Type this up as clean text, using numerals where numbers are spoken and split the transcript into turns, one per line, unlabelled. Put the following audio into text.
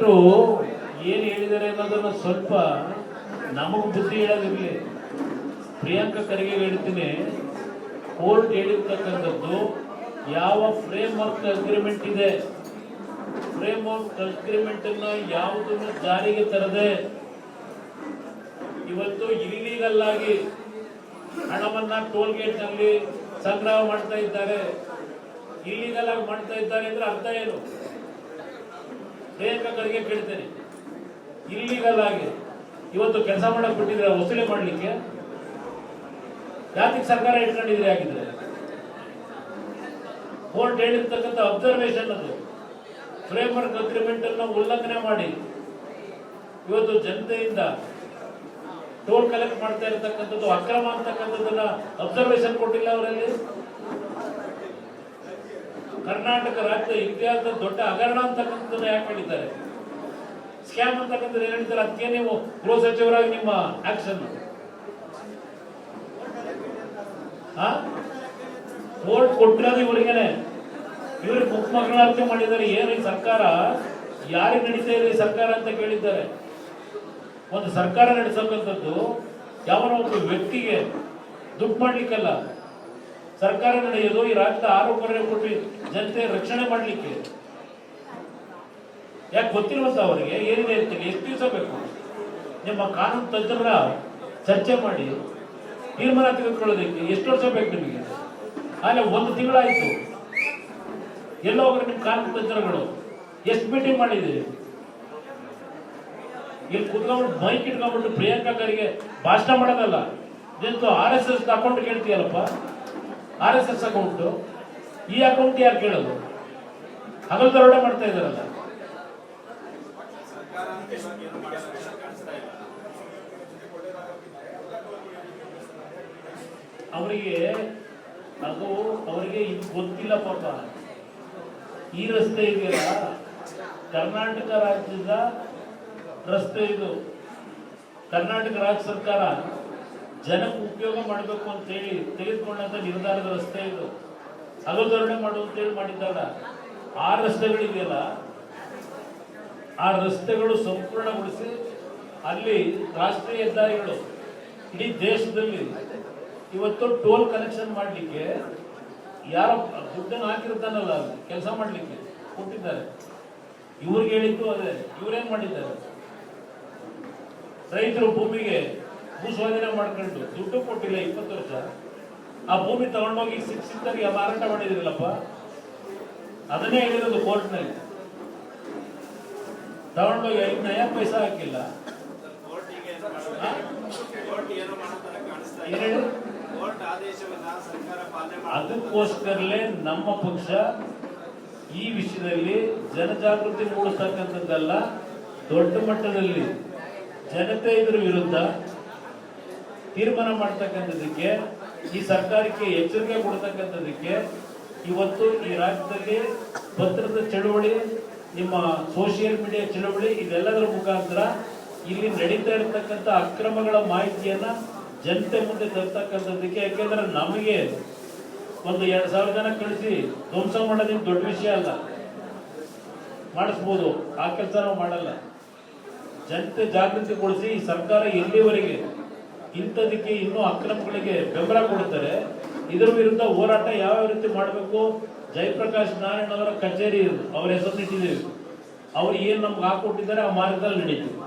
Court ಏನು ಹೇಳಿದ್ದಾರೆ ಅನ್ನೋದನ್ನ ಸ್ವಲ್ಪ ನಮಗೂ ಬುದ್ಧಿ ಹೇಳೋದಿರಲಿ. ಪ್ರಿಯಾಂಕಾ ಖರ್ಗೆ ಹೇಳ್ತೀನಿ, ಕೋರ್ಟ್ ಹೇಳಿರ್ತಕ್ಕಂಥದ್ದು ಯಾವ ಫ್ರೇಮ್ ವರ್ಕ್ ಅಗ್ರಿಮೆಂಟ್ ಇದೆ, ಫ್ರೇಮ್ ವರ್ಕ್ ಅಗ್ರಿಮೆಂಟ್ ಅನ್ನ ಯಾವುದನ್ನು ಜಾರಿಗೆ ತರದೆ ಇವತ್ತು ಇಲ್ಲಿಗಲ್ ಆಗಿ ಹಣವನ್ನ ಟೋಲ್ ಗೇಟ್ ನಲ್ಲಿ ಸಂಗ್ರಹ ಮಾಡ್ತಾ ಇದ್ದಾರೆ. ಇಲ್ಲಿಗಲ್ ಆಗಿ ಮಾಡ್ತಾ ಇದ್ದಾರೆ ಅಂದ್ರೆ ಅರ್ಥ ಏನು? ಪ್ರಿಯಾಂಕಾ ಖರ್ಗೆ ಕೇಳ್ತೇನೆ, ಇಲ್ಲಿಗಲ್ ಆಗಿ ಇವತ್ತು ಕೆಲಸ ಮಾಡಕ್ ಬಿಟ್ಟಿದ್ರೆ ವಸೂಲಿ ಮಾಡ್ಲಿಕ್ಕೆ ಯಾತಿಗೆ ಸರ್ಕಾರ ಇಟ್ಕೊಂಡಿದ್ರೆ ಆಗಿದ್ರೆ? ಕೋರ್ಟ್ ಹೇಳಿರ್ತಕ್ಕಂಥ ಅಬ್ಸರ್ವೇಷನ್ ಅದು ಫ್ರೇಮ್ ವರ್ಕ್ ಅಗ್ರಿಮೆಂಟ್ ಅನ್ನು ಉಲ್ಲಂಘನೆ ಮಾಡಿ ಇವತ್ತು ಜನತೆಯಿಂದ ಟೋಲ್ ಕಲೆಕ್ಟ್ ಮಾಡ್ತಾ ಇರತಕ್ಕಂಥದ್ದು ಅಕ್ರಮ ಅಂತಕ್ಕಂಥದ್ದನ್ನ ಅಬ್ಸರ್ವೇಷನ್ ಕೊಟ್ಟಿಲ್ಲ ಅವರಲ್ಲಿ. ಕರ್ನಾಟಕ ರಾಜ್ಯದ ಇತಿಹಾಸದ ದೊಡ್ಡ ಹಗರಣ ಅಂತಕ್ಕಂಥದ್ದನ್ನ ಯಾಕೆ ಹೇಳಿದ್ದಾರೆ? ಸ್ಕ್ಯಾಮ್ ಅಂತಕ್ಕಂಥದ್ದು ಏನ್ ಹೇಳ್ತಾರೆ? ಅದಕ್ಕೆ ನೀವು ಗೃಹ ಸಚಿವರಾಗಿ ನಿಮ್ಮ ಆಕ್ಷನ್ ಕೋರ್ಟ್ ಕೊಟ್ಟಿರೋದು ಇವರಿಗೇನೆ, ಇವ್ರಿಗೆ ಮುಖ್ಯಮಂತ್ರಿ ಮಾಡಿದ್ದಾರೆ. ಏನು ಈ ಸರ್ಕಾರ ಯಾರಿಗೆ ನಡೀತಾ ಇದೆ ಸರ್ಕಾರ ಅಂತ ಕೇಳಿದ್ದಾರೆ. ಒಂದು ಸರ್ಕಾರ ನಡೆಸಕ್ಕಂಥದ್ದು ಯಾವನೋ ಒಬ್ಬ ವ್ಯಕ್ತಿಗೆ ದುಡ್ಡು ಮಾಡ್ಲಿಕ್ಕಲ್ಲ, ಸರ್ಕಾರ ನಡೆಯೋದು ಈ ರಾಜ್ಯದ ಆರೋಗ್ಯ ಕೊಟ್ಟು ಜನತೆ ರಕ್ಷಣೆ ಮಾಡ್ಲಿಕ್ಕೆ. ಯಾಕೆ ಗೊತ್ತಿರುವಂತ ಅವರಿಗೆ ಏನಿದೆ ಅಂತ ಎಷ್ಟು ದಿವಸ ಬೇಕು? ನಿಮ್ಮ ಕಾನೂನು ತಜ್ಞರ ಚರ್ಚೆ ಮಾಡಿ ತೀರ್ಮಾನ ತೆಗೆದುಕೊಳ್ಳೋದಕ್ಕೆ ಎಷ್ಟು ವರ್ಷ ಬೇಕು ನಿಮಗೆ? ಆಮೇಲೆ 1 ತಿಂಗಳಾಯ್ತು, ಎಲ್ಲೋ ಹೋಗ್ರೆ ನಿಮ್ ಕಾನೂನು ತಜ್ಞರುಗಳು ಎಷ್ಟು ಮೀಟಿಂಗ್ ಮಾಡಿದ್ದೀರಿ? ಇಲ್ಲಿ ಕುತ್ಕೊಂಡ್ಬಿಟ್ಟು ಮೈಕ್ ಇಟ್ಕೊಂಡ್ಬಿಟ್ಟು ಪ್ರಿಯಾಂಕಾ ಖರ್ಗೆ ಭಾಷಣ ಮಾಡೋದಲ್ಲ, ನಿಂತು RSS ಅಕೌಂಟ್ ಕೇಳ್ತೀಯಲ್ಲಪ್ಪ, RSS ಅಕೌಂಟ್, ಈ ಅಕೌಂಟ್ ಯಾರು ಕೇಳೋದು? ಹಗಲು ದರೋಡೆ ಮಾಡ್ತಾ ಇದಾರಲ್ಲ. ಅವರಿಗೆ ಅದು ಅವರಿಗೆ ಇದು ಗೊತ್ತಿಲ್ಲ ಪಾಪ. ಈ ರಸ್ತೆ ಇದೆಯಲ್ಲ, ಕರ್ನಾಟಕ ರಾಜ್ಯದ ರಸ್ತೆ ಇದು. ಕರ್ನಾಟಕ ರಾಜ್ಯ ಸರ್ಕಾರ ಜನಕ್ಕೆ ಉಪಯೋಗ ಮಾಡಬೇಕು ಅಂತೇಳಿ ತೆಗೆದುಕೊಂಡಂತ ನಿರ್ಧಾರದ ರಸ್ತೆ ಇದು. ಹಗಲುದರಣೆ ಮಾಡು ಅಂತೇಳಿ ಮಾಡಿದ್ದಲ್ಲ. ಆ ರಸ್ತೆಗಳಿದೆಯಲ್ಲ, ಆ ರಸ್ತೆಗಳು ಸಂಪೂರ್ಣಗೊಳಿಸಿ ಅಲ್ಲಿ ರಾಷ್ಟ್ರೀಯ ಹೆದ್ದಾರಿಗಳು ಇಡೀ ದೇಶದಲ್ಲಿ ಇವತ್ತು ಟೋಲ್ ಕಲೆಕ್ಷನ್ ಮಾಡಲಿಕ್ಕೆ ಯಾರೋ ದುಡ್ಡನ್ನು ಹಾಕಿರ್ತಾನಲ್ಲ ಕೆಲಸ ಮಾಡಲಿಕ್ಕೆ ಕೊಟ್ಟಿದ್ದಾರೆ. ಇವ್ರಿಗೆ ಹೇಳಿದ್ದು ಅದೇ. ಇವ್ರೇನ್ ಮಾಡಿದ್ದಾರೆ? ರೈತರು ಭೂಮಿಗೆ ಭೂ ಸ್ವಾಧೀನ ಮಾಡ್ಕೊಂಡು ದುಡ್ಡು ಕೊಟ್ಟಿಲ್ಲ 20 ವರ್ಷ. ಆ ಭೂಮಿ ತಗೊಂಡೋಗಿ ಸಿಕ್ಕಿದ್ದಾಗ ಮಾರಾಟ ಮಾಡಿದಿರಲ್ಲಪ್ಪ, ಅದನ್ನೇ ಹೇಳಿರೋದು ಕೋರ್ಟ್ನಲ್ಲಿ. ತಗೊಂಡೋಗಿ 5 ನಯಾ ಪೈಸಾ ಹಾಕಿಲ್ಲ. ಅದಕ್ಕೋಸ್ಕರಲೇ ನಮ್ಮ ಪಕ್ಷ ಈ ವಿಷಯದಲ್ಲಿ ಜನಜಾಗೃತಿ ಮೂಡಿಸ್ತಕ್ಕಂಥದ್ದಲ್ಲ, ದೊಡ್ಡ ಮಟ್ಟದಲ್ಲಿ ಜನತೆ ಇದ್ರ ವಿರುದ್ಧ ತೀರ್ಮಾನ ಮಾಡ್ತಕ್ಕಂಥದಕ್ಕೆ, ಈ ಸರ್ಕಾರಕ್ಕೆ ಎಚ್ಚರಿಕೆ ಕೊಡ್ತಕ್ಕಂಥದಕ್ಕೆ ಇವತ್ತು ಈ ರಾಜ್ಯದಲ್ಲಿ ಪತ್ರದ ಚಳವಳಿ, ನಿಮ್ಮ ಸೋಷಿಯಲ್ ಮೀಡಿಯಾ ಚಳವಳಿ, ಇದೆಲ್ಲದರ ಮುಖಾಂತರ ಇಲ್ಲಿ ನಡೀತಾ ಇರತಕ್ಕಂಥ ಅಕ್ರಮಗಳ ಮಾಹಿತಿಯನ್ನ ಜನತೆ ಮುಂದೆ ತರ್ತಕ್ಕಂಥದ್ದಕ್ಕೆ. ಯಾಕೆಂದ್ರೆ ನಮಗೆ ಒಂದು 2,000 ಜನ ಕಳಿಸಿ ಧ್ವಂಸ ಮಾಡೋದೇನು ದೊಡ್ಡ ವಿಷಯ ಅಲ್ಲ, ಮಾಡಿಸ್ಬೋದು. ಆ ಕೆಲಸ ನಾವು ಮಾಡಲ್ಲ. ಜನತೆ ಜಾಗೃತಿಗೊಳಿಸಿ ಈ ಸರ್ಕಾರ ಎಲ್ಲಿವರೆಗೆ ಇಂಥದಕ್ಕೆ ಇನ್ನೂ ಅಕ್ರಮಗಳಿಗೆ ಬೆಂಬಲ ಕೊಡುತ್ತಾರೆ, ಇದರ ವಿರುದ್ಧ ಹೋರಾಟ ಯಾವ ರೀತಿ ಮಾಡಬೇಕು. ಜಯಪ್ರಕಾಶ್ ನಾರಾಯಣ್ ಅವರ ಕಚೇರಿ ಅವ್ರ ಹೆಸರು ಇಟ್ಟಿದ್ದೀವಿ. ಅವ್ರು ಏನ್ ನಮ್ಗೆ ಹಾಕೊಟ್ಟಿದ್ದಾರೆ ಆ ಮಾರ್ಗದಲ್ಲಿ ನಡೀತೀವಿ.